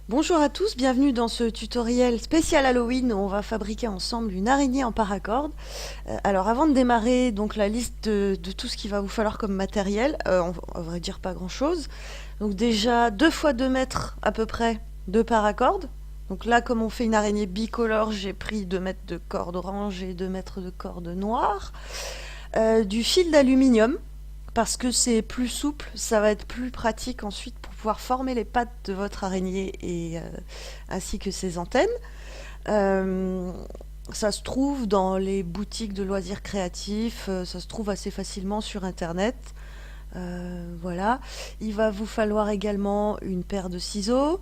Bonjour à tous, bienvenue dans ce tutoriel spécial Halloween où on va fabriquer ensemble une araignée en paracorde. Alors avant de démarrer donc la liste de tout ce qu'il va vous falloir comme matériel, on va dire pas grand chose. Donc déjà 2 fois 2 mètres à peu près de paracorde. Donc là comme on fait une araignée bicolore, j'ai pris 2 mètres de corde orange et 2 mètres de corde noire. Du fil d'aluminium parce que c'est plus souple, ça va être plus pratique ensuite pour pouvoir former les pattes de votre araignée et ainsi que ses antennes. Euh, Ça se trouve dans les boutiques de loisirs créatifs, ça se trouve assez facilement sur internet. Voilà. Il va vous falloir également une paire de ciseaux,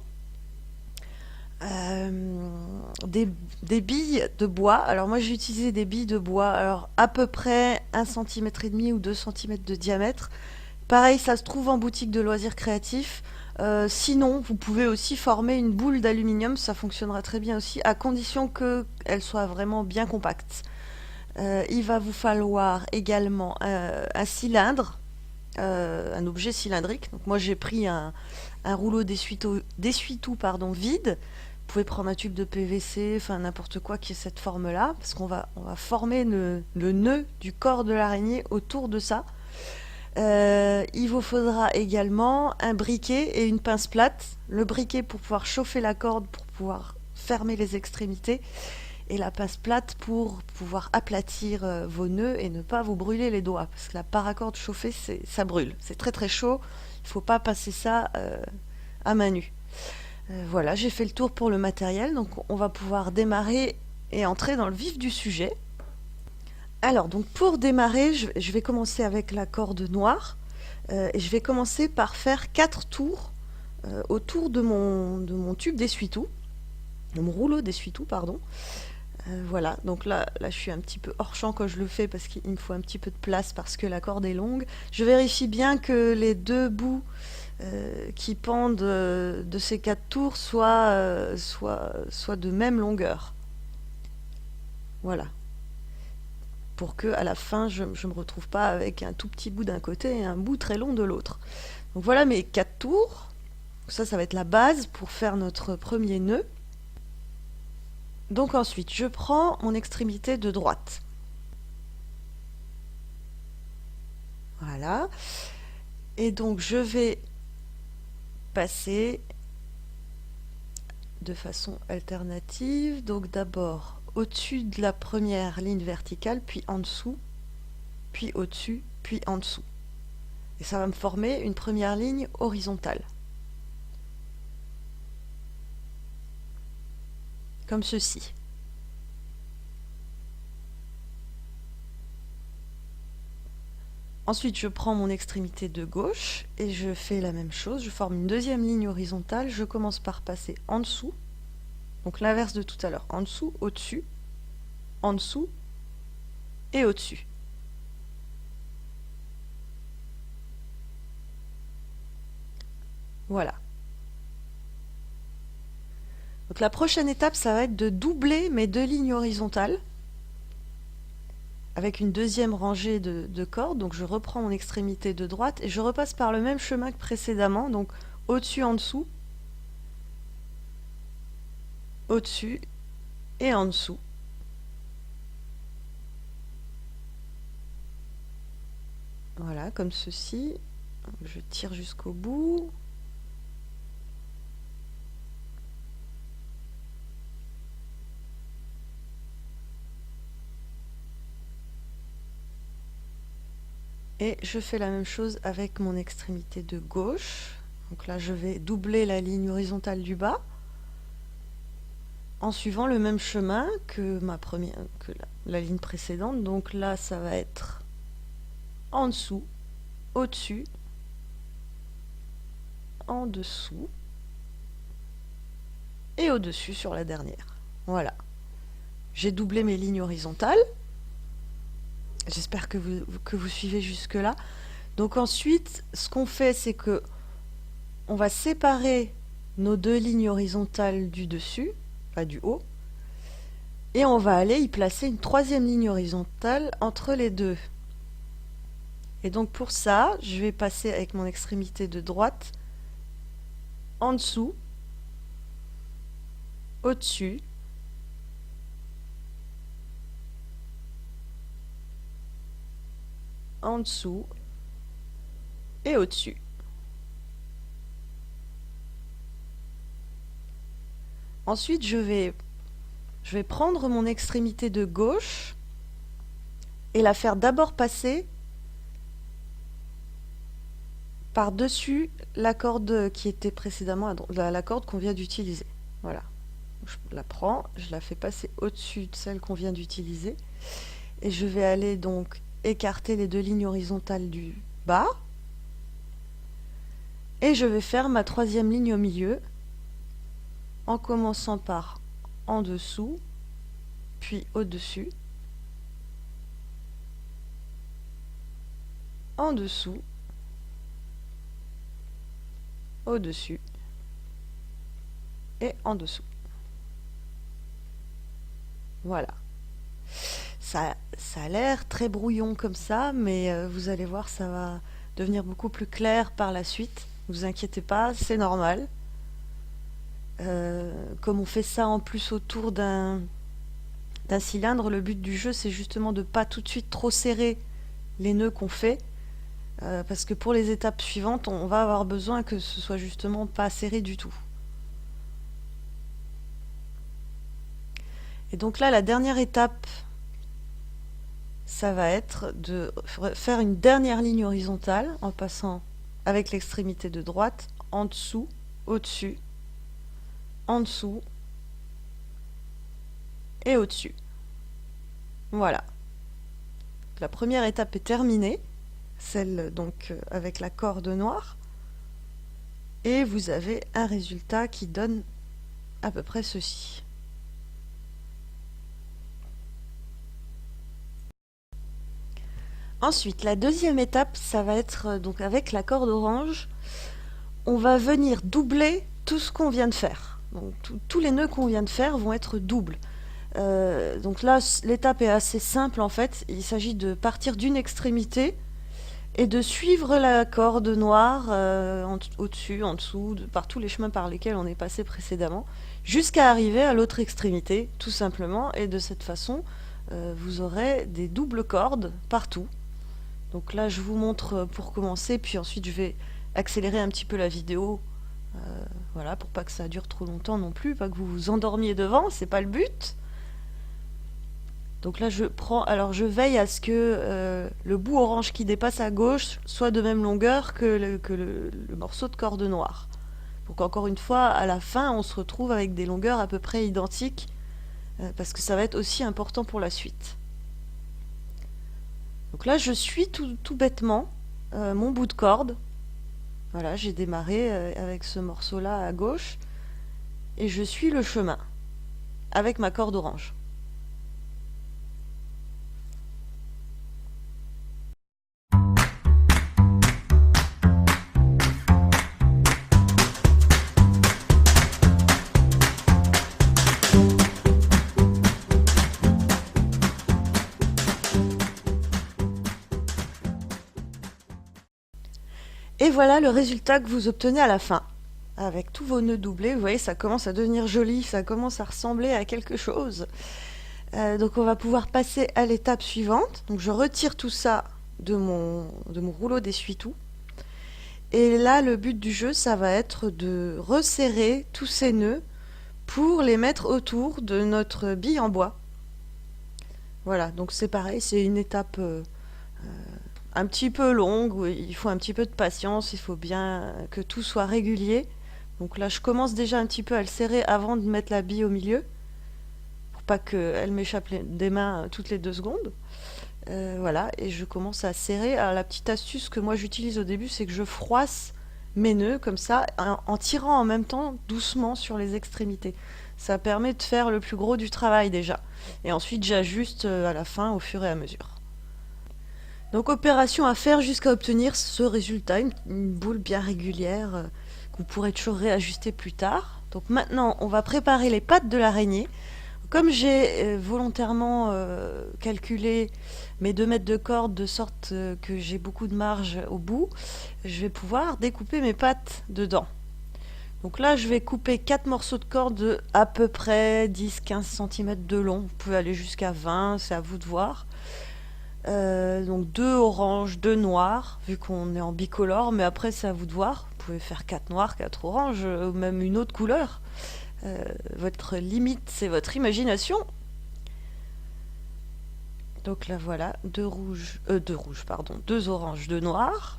euh, des, des billes de bois. Alors moi j'ai utilisé des billes de bois, alors à peu près 1,5 cm ou 2 cm de diamètre. Pareil, ça se trouve en boutique de loisirs créatifs. Sinon, vous pouvez aussi former une boule d'aluminium, ça fonctionnera très bien aussi, à condition qu'elle soit vraiment bien compacte. Il va vous falloir également un cylindre, un objet cylindrique. Donc moi j'ai pris un rouleau d'essuie-tout vide. Vous pouvez prendre un tube de PVC, enfin n'importe quoi qui ait cette forme-là, parce qu'on va former le nœud du corps de l'araignée autour de ça. Il vous faudra également un briquet et une pince plate. Le briquet pour pouvoir chauffer la corde, pour pouvoir fermer les extrémités, et la pince plate pour pouvoir aplatir vos nœuds et ne pas vous brûler les doigts. Parce que la paracorde chauffée, ça brûle. C'est très très chaud. Il ne faut pas passer ça à main nue. Voilà, j'ai fait le tour pour le matériel. Donc on va pouvoir démarrer et entrer dans le vif du sujet. Alors, donc pour démarrer, je vais commencer avec la corde noire. Et je vais commencer par faire 4 tours autour de mon tube d'essuie-tout, de mon rouleau d'essuie-tout, pardon. Voilà, donc là je suis un petit peu hors champ quand je le fais parce qu'il me faut un petit peu de place parce que la corde est longue. Je vérifie bien que les deux bouts qui pendent de ces 4 tours soient de même longueur. Voilà, pour que à la fin je me retrouve pas avec un tout petit bout d'un côté et un bout très long de l'autre. Donc voilà mes 4 tours. Ça va être la base pour faire notre premier nœud. Donc ensuite, je prends mon extrémité de droite. Voilà. Et donc je vais passer de façon alternative. Donc d'abord au-dessus de la première ligne verticale, puis en dessous, puis au-dessus, puis en dessous. Et ça va me former une première ligne horizontale. Comme ceci. Ensuite, je prends mon extrémité de gauche et je fais la même chose. Je forme une deuxième ligne horizontale. Je commence par passer en dessous. Donc l'inverse de tout à l'heure. En dessous, au-dessus, en dessous et au-dessus. Voilà. Donc la prochaine étape, ça va être de doubler mes deux lignes horizontales avec une deuxième rangée de cordes. Donc je reprends mon extrémité de droite et je repasse par le même chemin que précédemment. Donc au-dessus, en dessous, au-dessus et en dessous. Voilà, comme ceci. Je tire jusqu'au bout. Et je fais la même chose avec mon extrémité de gauche. Donc là, je vais doubler la ligne horizontale du bas en suivant le même chemin que la ligne précédente. Donc là, ça va être en dessous, au-dessus, en dessous et au-dessus sur la dernière. Voilà. J'ai doublé mes lignes horizontales. J'espère que vous suivez jusque-là. Donc ensuite, ce qu'on fait, c'est que on va séparer nos deux lignes horizontales du dessus, pas du haut, et on va aller y placer une troisième ligne horizontale entre les deux. Et donc pour ça, je vais passer avec mon extrémité de droite en dessous au-dessus, en dessous et au-dessus. Ensuite, je vais prendre mon extrémité de gauche et la faire d'abord passer par-dessus la corde qui était précédemment la corde qu'on vient d'utiliser. Voilà. Je la prends, je la fais passer au-dessus de celle qu'on vient d'utiliser et je vais aller donc écarter les deux lignes horizontales du bas et je vais faire ma troisième ligne au milieu en commençant par en dessous puis au-dessus, en dessous, au-dessus et en dessous. Voilà. Ça a l'air très brouillon comme ça, mais vous allez voir, ça va devenir beaucoup plus clair par la suite. Ne vous inquiétez pas, c'est normal. Comme on fait ça en plus autour d'un cylindre, le but du jeu, c'est justement de ne pas tout de suite trop serrer les nœuds qu'on fait. Parce que pour les étapes suivantes, on va avoir besoin que ce soit justement pas serré du tout. Et donc là, la dernière étape, ça va être de faire une dernière ligne horizontale en passant avec l'extrémité de droite, en dessous, au-dessus, en dessous et au-dessus. Voilà. La première étape est terminée, celle donc avec la corde noire, et vous avez un résultat qui donne à peu près ceci. Ensuite, la deuxième étape, ça va être donc avec la corde orange, on va venir doubler tout ce qu'on vient de faire. Donc tous les nœuds qu'on vient de faire vont être doubles. Donc là, l'étape est assez simple en fait. Il s'agit de partir d'une extrémité et de suivre la corde noire au-dessus, en dessous, par tous les chemins par lesquels on est passé précédemment, jusqu'à arriver à l'autre extrémité, tout simplement. Et de cette façon, vous aurez des doubles cordes partout. Donc là, je vous montre pour commencer, puis ensuite je vais accélérer un petit peu la vidéo, voilà, pour pas que ça dure trop longtemps non plus, pas que vous vous endormiez devant, c'est pas le but. Donc là, je veille à ce que le bout orange qui dépasse à gauche soit de même longueur que le morceau de corde noire. Pour qu'encore une fois, à la fin, on se retrouve avec des longueurs à peu près identiques, parce que ça va être aussi important pour la suite. Donc là, je suis tout bêtement mon bout de corde. Voilà, j'ai démarré avec ce morceau-là à gauche, et je suis le chemin avec ma corde orange. Et voilà le résultat que vous obtenez à la fin. Avec tous vos nœuds doublés, vous voyez, ça commence à devenir joli, ça commence à ressembler à quelque chose. Donc on va pouvoir passer à l'étape suivante. Donc je retire tout ça de mon rouleau d'essuie-tout. Et là, le but du jeu, ça va être de resserrer tous ces nœuds pour les mettre autour de notre bille en bois. Voilà, donc c'est pareil, c'est une étape un petit peu longue, où il faut un petit peu de patience, il faut bien que tout soit régulier. Donc là, je commence déjà un petit peu à le serrer avant de mettre la bille au milieu, pour pas qu'elle m'échappe des mains toutes les 2 secondes. Voilà, et je commence à serrer. Alors, la petite astuce que moi j'utilise au début, c'est que je froisse mes nœuds comme ça, en tirant en même temps doucement sur les extrémités. Ça permet de faire le plus gros du travail déjà. Et ensuite, j'ajuste à la fin au fur et à mesure. Donc opération à faire jusqu'à obtenir ce résultat, une boule bien régulière que vous pourrez toujours réajuster plus tard. Donc maintenant, on va préparer les pattes de l'araignée. Comme j'ai volontairement calculé mes 2 mètres de corde de sorte que j'ai beaucoup de marge au bout, je vais pouvoir découper mes pattes dedans. Donc là, je vais couper 4 morceaux de corde de à peu près 10-15 cm de long. Vous pouvez aller jusqu'à 20, c'est à vous de voir. Donc 2 oranges, 2 noirs, vu qu'on est en bicolore, mais après c'est à vous de voir. Vous pouvez faire 4 noirs, 4 oranges, ou même une autre couleur. Votre limite, c'est votre imagination. Donc là voilà, 2 rouges, pardon, 2 oranges, 2 noirs.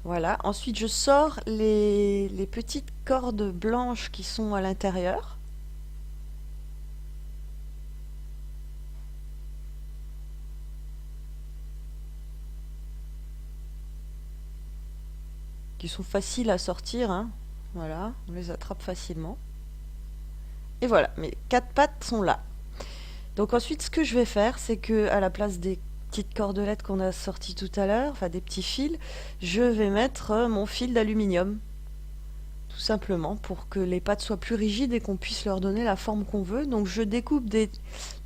Voilà, ensuite je sors les petites cordes blanches qui sont à l'intérieur. Qui sont faciles à sortir, hein. Voilà, on les attrape facilement. Et voilà, mes 4 pattes sont là. Donc ensuite, ce que je vais faire, c'est que à la place des petites cordelettes qu'on a sorties tout à l'heure, enfin des petits fils, je vais mettre mon fil d'aluminium, tout simplement, pour que les pattes soient plus rigides et qu'on puisse leur donner la forme qu'on veut. Donc je découpe des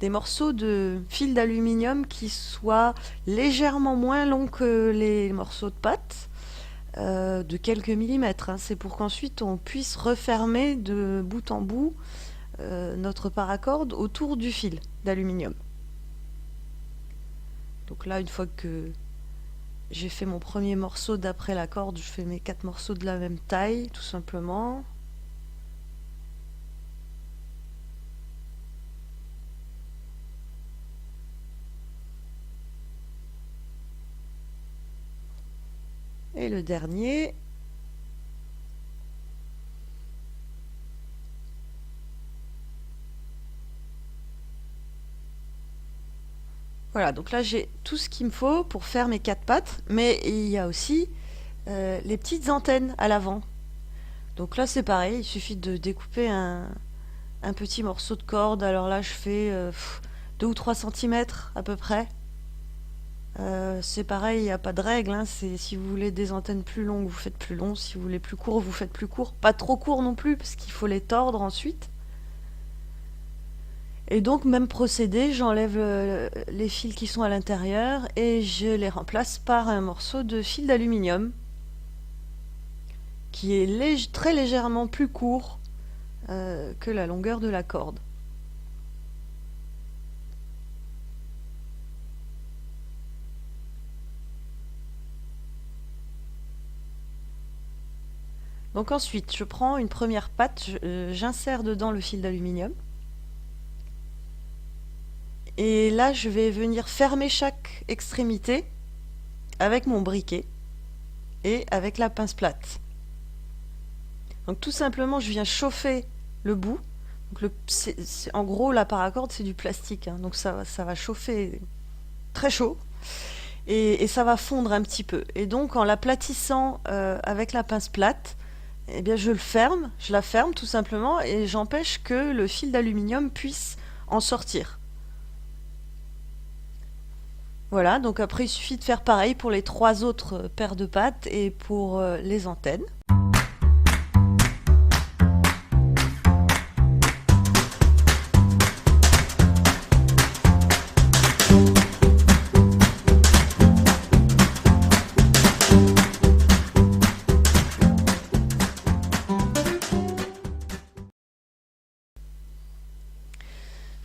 morceaux de fil d'aluminium qui soient légèrement moins longs que les morceaux de pâte, de quelques millimètres, hein. C'est pour qu'ensuite on puisse refermer de bout en bout notre paracorde autour du fil d'aluminium. Donc là, une fois que j'ai fait mon premier morceau d'après la corde, je fais mes 4 morceaux de la même taille, tout simplement. Et le dernier. Voilà, donc là j'ai tout ce qu'il me faut pour faire mes 4 pattes, mais il y a aussi les petites antennes à l'avant. Donc là c'est pareil, il suffit de découper un petit morceau de corde. Alors là je fais 2 ou 3 cm à peu près. C'est pareil, il n'y a pas de règle, hein. Si vous voulez des antennes plus longues, vous faites plus long. Si vous voulez plus court, vous faites plus court. Pas trop court non plus, parce qu'il faut les tordre ensuite. Et donc, même procédé, j'enlève les fils qui sont à l'intérieur et je les remplace par un morceau de fil d'aluminium qui est très légèrement plus court que la longueur de la corde. Donc ensuite, je prends une première patte, j'insère dedans le fil d'aluminium. Et là, je vais venir fermer chaque extrémité avec mon briquet et avec la pince plate. Donc tout simplement, je viens chauffer le bout. Donc en gros, la paracorde, c'est du plastique, hein. Donc ça va chauffer très chaud et ça va fondre un petit peu. Et donc en l'aplatissant avec la pince plate, eh bien, je la ferme tout simplement et j'empêche que le fil d'aluminium puisse en sortir. Voilà, donc après il suffit de faire pareil pour les 3 autres paires de pattes et pour les antennes.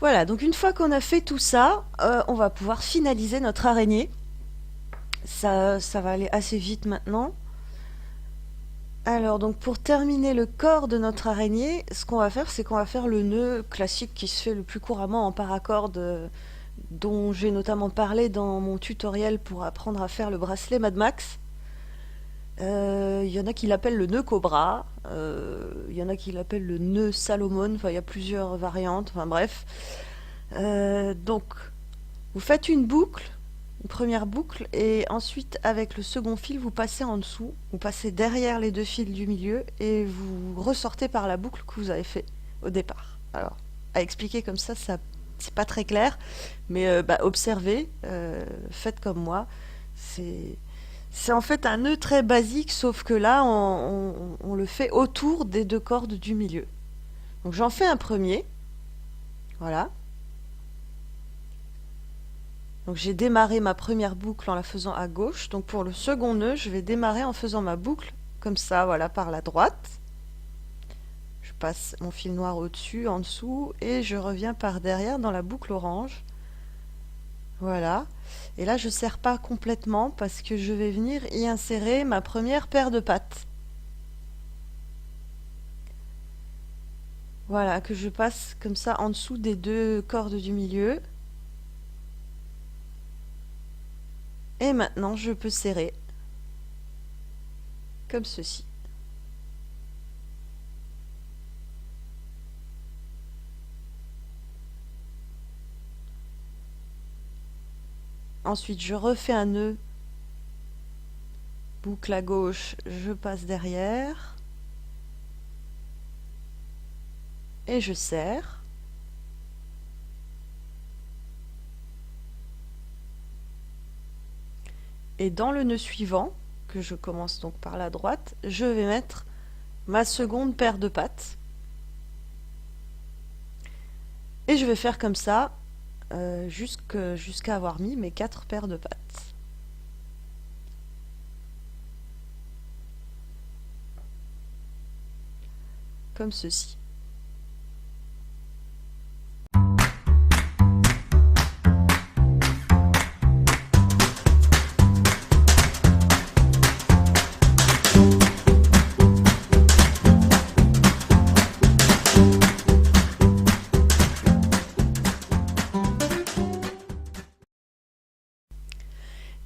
Voilà, donc une fois qu'on a fait tout ça, on va pouvoir finaliser notre araignée. Ça va aller assez vite maintenant. Alors, donc pour terminer le corps de notre araignée, ce qu'on va faire, c'est qu'on va faire le nœud classique qui se fait le plus couramment en paracorde, dont j'ai notamment parlé dans mon tutoriel pour apprendre à faire le bracelet Mad Max. Il y en a qui l'appellent le nœud Cobra, il y en a qui l'appellent le nœud Salomon, enfin il y a plusieurs variantes, enfin bref. Donc, vous faites une première boucle, et ensuite avec le second fil, vous passez en dessous, vous passez derrière les 2 fils du milieu, et vous ressortez par la boucle que vous avez fait au départ. Alors, à expliquer comme ça c'est pas très clair, mais observez, faites comme moi, c'est en fait un nœud très basique, sauf que là, on le fait autour des 2 cordes du milieu. Donc j'en fais un premier. Voilà. Donc j'ai démarré ma première boucle en la faisant à gauche. Donc pour le second nœud, je vais démarrer en faisant ma boucle comme ça, voilà, par la droite. Je passe mon fil noir au-dessus, en dessous, et je reviens par derrière dans la boucle orange. Voilà. Et là, je ne serre pas complètement parce que je vais venir y insérer ma première paire de pattes. Voilà, que je passe comme ça en dessous des deux cordes du milieu. Et maintenant, je peux serrer comme ceci. Ensuite, je refais un nœud, boucle à gauche, je passe derrière et je serre. Et dans le nœud suivant, que je commence donc par la droite, je vais mettre ma seconde paire de pattes. Et je vais faire comme ça jusqu'à avoir mis mes 4 paires de pattes. Comme ceci.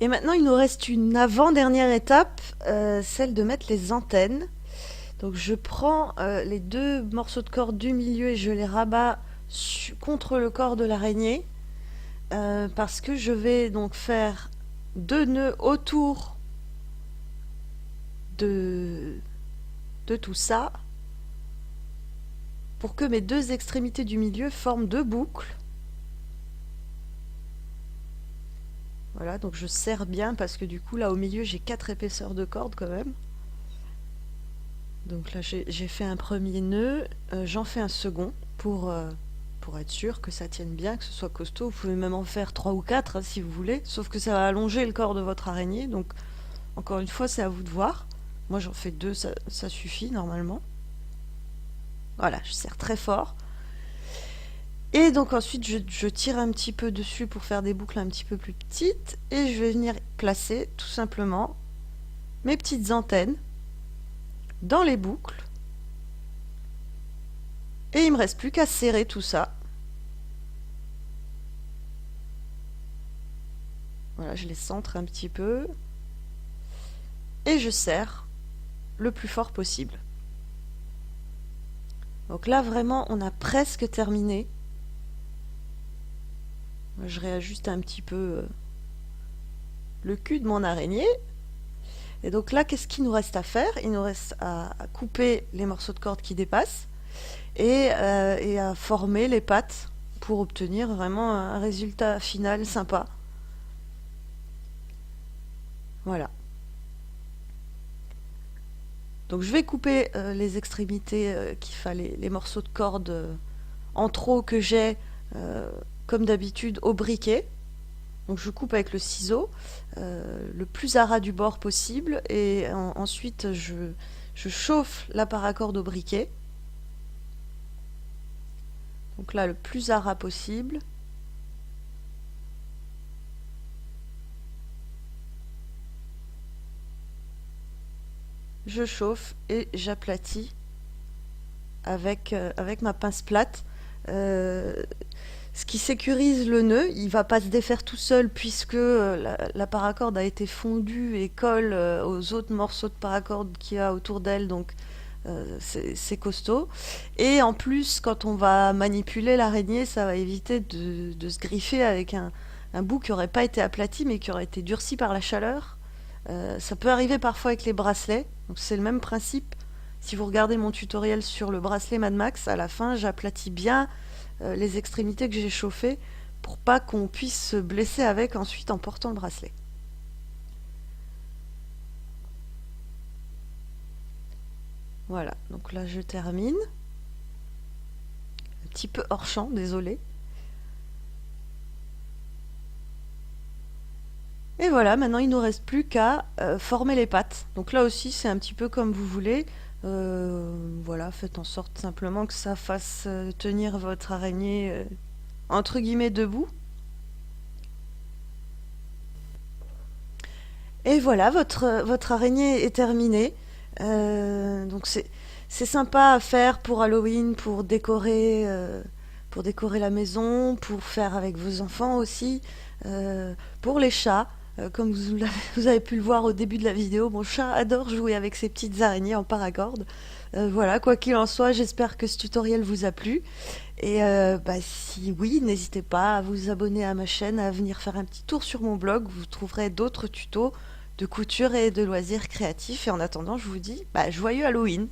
Et maintenant, il nous reste une avant-dernière étape, celle de mettre les antennes. Donc je prends les deux morceaux de corde du milieu et je les rabats contre le corps de l'araignée parce que je vais donc faire 2 nœuds autour de tout ça pour que mes deux extrémités du milieu forment 2 boucles. Voilà, donc je serre bien parce que du coup là au milieu j'ai 4 épaisseurs de corde quand même. Donc là j'ai fait un premier nœud, j'en fais un second pour être sûr que ça tienne bien, que ce soit costaud. Vous pouvez même en faire 3 ou 4 hein, si vous voulez, sauf que ça va allonger le corps de votre araignée, donc encore une fois c'est à vous de voir. Moi j'en fais 2, ça suffit normalement. Voilà, je serre très fort. Et donc ensuite je tire un petit peu dessus pour faire des boucles un petit peu plus petites et je vais venir placer tout simplement mes petites antennes dans les boucles. Et il me reste plus qu'à serrer tout ça. Voilà, je les centre un petit peu. Et je serre le plus fort possible. Donc là vraiment on a presque terminé. Je réajuste un petit peu le cul de mon araignée. Et donc là, qu'est-ce qu'il nous reste à faire? Il nous reste à couper les morceaux de corde qui dépassent et à former les pattes pour obtenir vraiment un résultat final sympa. Voilà. Donc je vais couper les extrémités qu'il fallait, les morceaux de corde en trop que j'ai, comme d'habitude, au briquet. Donc je coupe avec le ciseau, le plus à ras du bord possible, et ensuite je chauffe la paracorde au briquet. Donc là, le plus à ras possible. Je chauffe et j'aplatis avec ma pince plate. Ce qui sécurise le nœud, il ne va pas se défaire tout seul puisque la paracorde a été fondue et colle aux autres morceaux de paracorde qu'il y a autour d'elle, donc c'est costaud. Et en plus, quand on va manipuler l'araignée, ça va éviter de se griffer avec un bout qui n'aurait pas été aplati mais qui aurait été durci par la chaleur. Ça peut arriver parfois avec les bracelets, donc c'est le même principe. Si vous regardez mon tutoriel sur le bracelet Mad Max, à la fin j'aplatis bien les extrémités que j'ai chauffées pour pas qu'on puisse se blesser avec ensuite en portant le bracelet. Voilà, donc là je termine. Un petit peu hors champ, désolé. Et voilà, maintenant il nous reste plus qu'à former les pattes. Donc là aussi c'est un petit peu comme vous voulez. Voilà, faites en sorte simplement que ça fasse tenir votre araignée entre guillemets debout. Et voilà, votre araignée est terminée. Donc c'est sympa à faire pour Halloween, pour décorer la maison, pour faire avec vos enfants aussi, pour les chats. Comme vous avez pu le voir au début de la vidéo, mon chat adore jouer avec ses petites araignées en paragorde. Voilà, quoi qu'il en soit, j'espère que ce tutoriel vous a plu. Et bah, si oui, n'hésitez pas à vous abonner à ma chaîne, à venir faire un petit tour sur mon blog. Vous trouverez d'autres tutos de couture et de loisirs créatifs. Et en attendant, je vous dis bah, joyeux Halloween!